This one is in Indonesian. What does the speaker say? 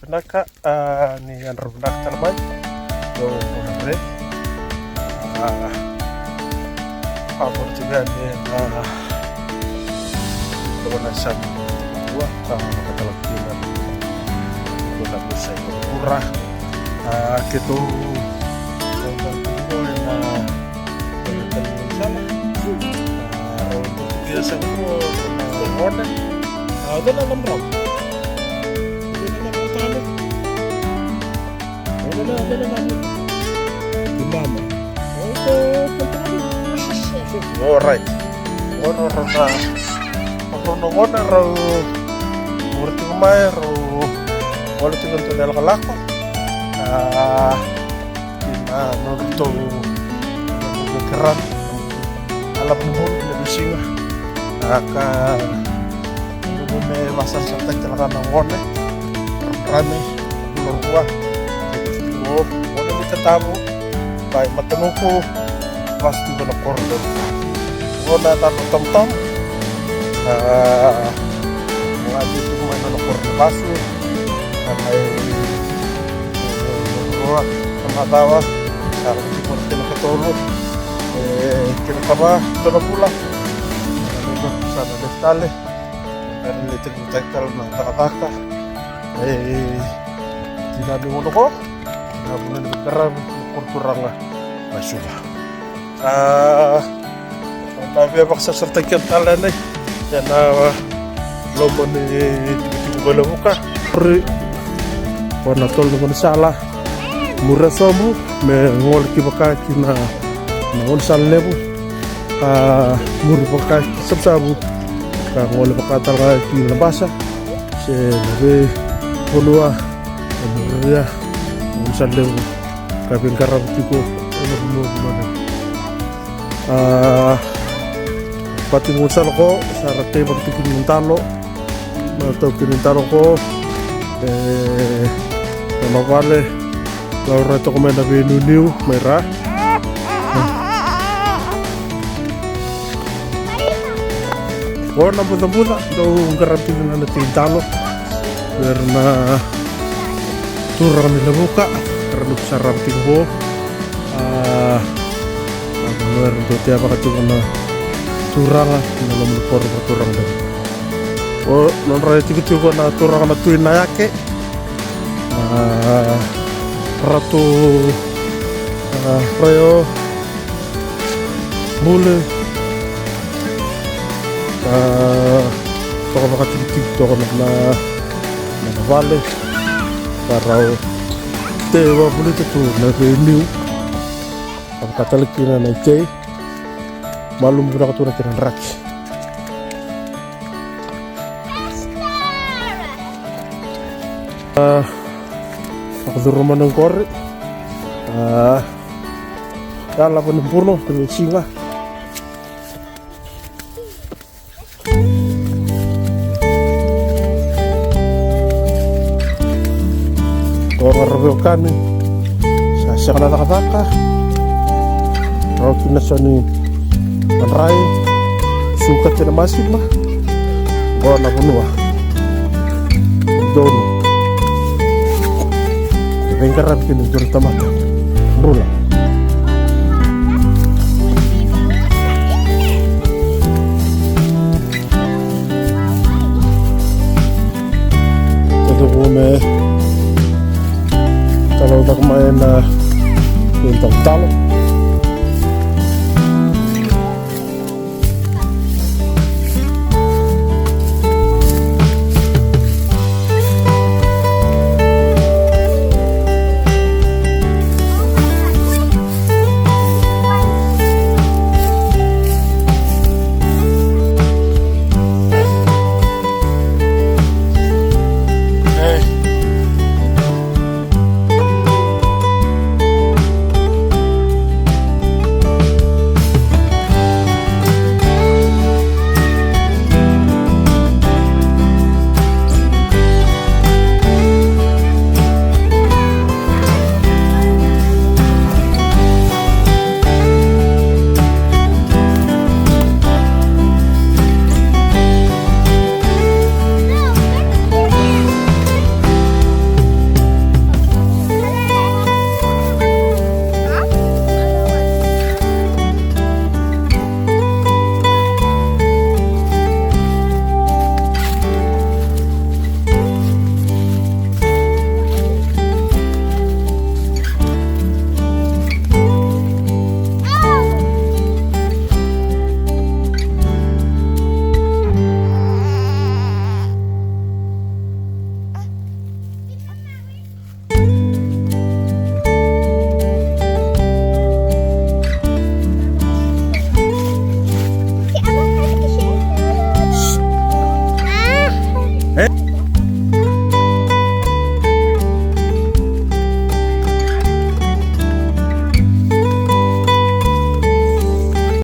Naka ni andro nak talman do re apa juga ni do na sam dua katalah kita do na bisa kurang gitu untuk biasa ko order ada na lamraw ada namin di mama alright ono rona ro murti kumay ro wala tigon to dal kalako ina norto keran alam nuhun na bisinga ka me basar sa talaga ng one rame lorwa wala may tatamo kaya matanong ko pasti ko na corridor wala tato tam-tam mga dito ko man na corridor baso ay namatawa kaya hindi ko na tinakatulog kinakaba ito na pula sana deftale pero nilitig mo tayo ng takataka sinabi mo ko nabunan nagkaram kurkurang masuba tabi baksa sa tagyan talan ay yan lobo ni tigugala mo ka pre wana tol naman sala mura somo me ngol kibaka kina ngol sal lebu mura baka sabsabu ka ngol baka talaga kina basa se nabe polua mura sandal kabin karang tiko pati musal ko sarate pagtikin ng talo kinintalo ko namavale laura to kumain na binuniw mera na buta daw garanti na natin talo pero na turang nila buka karena besar ramping ho benar untuk tiap kali na turang dalam lepor turang dan non raya tiga na turang na tuin na yake ratu rayo mule toko na katig toko na vale parau tewa boleh tu nak renew ang katalik na na chay malum muna ka tu na kinanrak nakadurman ng kore kala pa ng puno singa orang kami sa kanataka raw kinasa ni manray sukat na masin ba gona punua dono bengkaran kini terutama bola todo come kalau tak main bintang talo Eh?